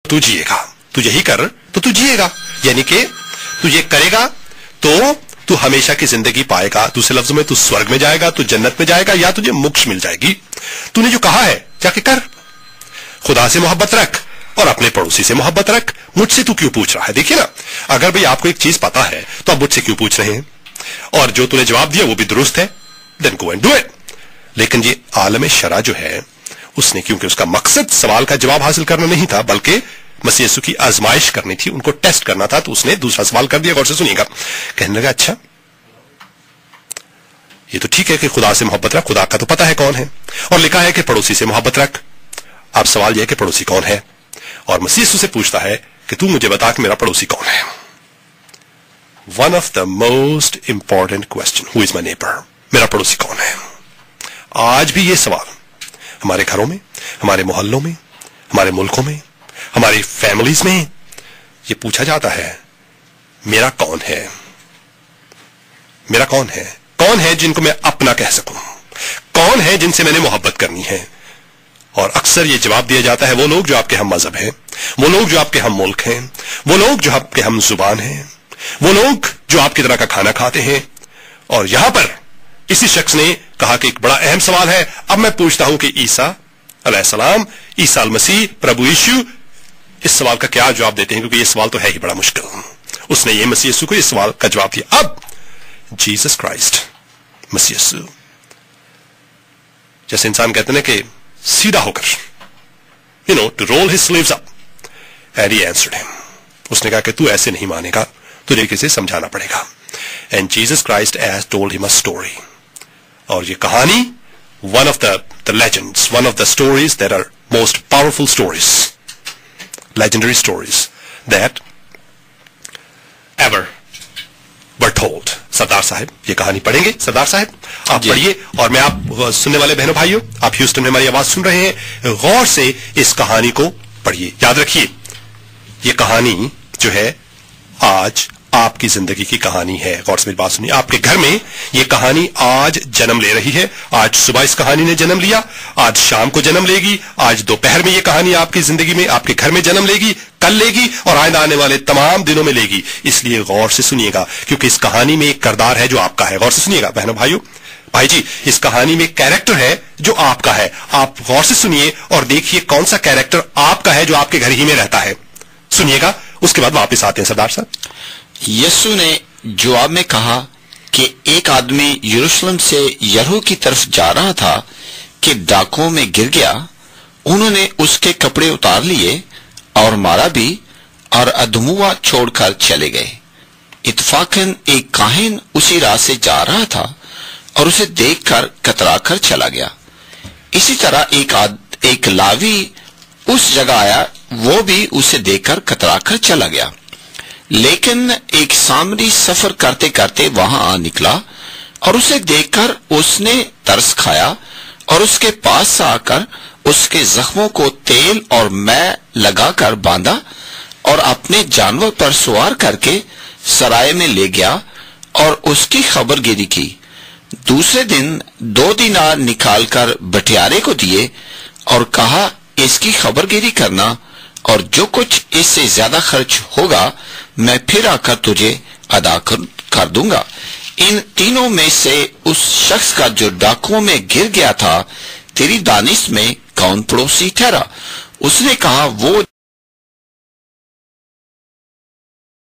तू जिएगा, तू यही कर तो तू जिएगा, यानी कि तू ये करेगा तो तू हमेशा की जिंदगी पाएगा। दूसरे लफ्जों में तू स्वर्ग में जाएगा, तू जन्नत में जाएगा, या तुझे मोक्ष मिल जाएगी। तूने जो कहा है जाके कर। खुदा से मोहब्बत रख और अपने पड़ोसी से मोहब्बत रख। मुझसे तू क्यों पूछ रहा है? देखिए ना, अगर भाई आपको एक चीज पता है तो आप मुझसे क्यों पूछ रहे हैं? और जो तूने जवाब दिया वो भी दुरुस्त है, then go and do it. लेकिन ये आलम शरा जो है उसने, क्योंकि उसका मकसद सवाल का जवाब हासिल करना नहीं था बल्कि मसीह यीशु की आजमाइश करनी थी, उनको टेस्ट करना था, तो उसने दूसरा सवाल कर दिया। गौर से सुनिएगा। कहने लगा अच्छा ये तो ठीक है कि खुदा से मोहब्बत रख, खुदा का तो पता है कौन है, और लिखा है कि पड़ोसी से मोहब्बत रख। अब सवाल यह कि पड़ोसी कौन है, और मसीह यीशु से पूछता है कि तू मुझे बता कि मेरा पड़ोसी कौन है। One of the most important question, who is my neighbour, मेरा पड़ोसी कौन है। आज भी ये सवाल हमारे घरों में, हमारे मोहल्लों में, हमारे मुल्कों में, हमारी फैमिलीज में ये पूछा जाता है, मेरा कौन है, मेरा कौन है, कौन है जिनको मैं अपना कह सकूं, कौन है जिनसे मैंने मोहब्बत करनी है। और अक्सर ये जवाब दिया जाता है वो लोग जो आपके हम मजहब हैं, वो लोग जो आपके हम मुल्क हैं, वो लोग जो आपके हम जुबान हैं, वो लोग जो आपकी तरह का खाना खाते हैं। और यहां पर इसी शख्स ने कहा कि एक बड़ा अहम सवाल है। अब मैं पूछता हूं कि ईसा अलैहिस्सलाम, ईसा अल मसीह, प्रभु यीशु, इस सवाल का क्या जवाब देते हैं, क्योंकि ये सवाल तो है ही बड़ा मुश्किल। उसने ये मसीह यीशु को इस सवाल का जवाब दिया। अब जीसस क्राइस्ट, मसीह यीशु, जैसे इंसान कहते हैं कि सीधा होकर, to roll his sleeves up, and he answered him. उसने कहा कि तू ऐसे नहीं मानेगा, तुझे किसे समझाना पड़ेगा। And Jesus Christ has told him a story. और ये कहानी one of the legends, one of the stories that are most powerful stories, legendary stories that ever were told. सरदार साहब ये कहानी पढ़ेंगे। सरदार साहब आप पढ़िए, और मैं आप सुनने वाले बहनों भाइयों, आप ह्यूस्टन में हमारी आवाज सुन रहे हैं, गौर से इस कहानी को पढ़िए। याद रखिए ये कहानी जो है आज आपकी जिंदगी की कहानी है। गौर से मेरी बात सुनिए। आपके घर में ये कहानी आज जन्म ले रही है। आज सुबह इस कहानी ने जन्म लिया, आज शाम को जन्म लेगी, आज दोपहर में ये कहानी आपकी जिंदगी में, आपके घर में जन्म लेगी, कल लेगी, और आइंदा आने वाले तमाम दिनों में लेगी। इसलिए गौर से सुनिएगा, क्योंकि इस कहानी में एक किरदार है जो आपका है। गौर से सुनिएगा बहनों भाइयों, भाई जी, इस कहानी में एक कैरेक्टर है जो आपका है। आप गौर से सुनिए और देखिए कौन सा कैरेक्टर आपका है जो आपके घर ही में रहता है। सुनिएगा, उसके बाद वापिस आते हैं। सरदार साहब, यीशु ने जवाब में कहा कि एक आदमी यरूशलेम से यरीहो की तरफ जा रहा था कि डाकुओं में गिर गया। उन्होंने उसके कपड़े उतार लिए और मारा भी, और अधमुआ छोड़कर चले गए। इत्तफाकन एक काहिन उसी राह से जा रहा था और उसे देखकर कतराकर चला गया। इसी तरह एक लावी उस जगह आया, वो भी उसे देखकर कतराकर चला गया। लेकिन एक सामरी सफर करते करते वहां आ निकला और उसे देखकर उसने तरस खाया और उसके पास आकर उसके जख्मों को तेल और मैं लगाकर बांधा और अपने जानवर पर सवार करके सराय में ले गया और उसकी खबरगिरी की। दूसरे दिन 2 दीनार निकालकर बटियारे को दिए और कहा, इसकी खबरगिरी करना, और जो कुछ इससे ज्यादा खर्च होगा मैं फिर आकर तुझे अदा कर दूंगा। इन तीनों में से उस शख्स का जो डाकुओं में गिर गया था, तेरी दानिश में कौन पड़ोसी ठहरा? उसने कहा, वो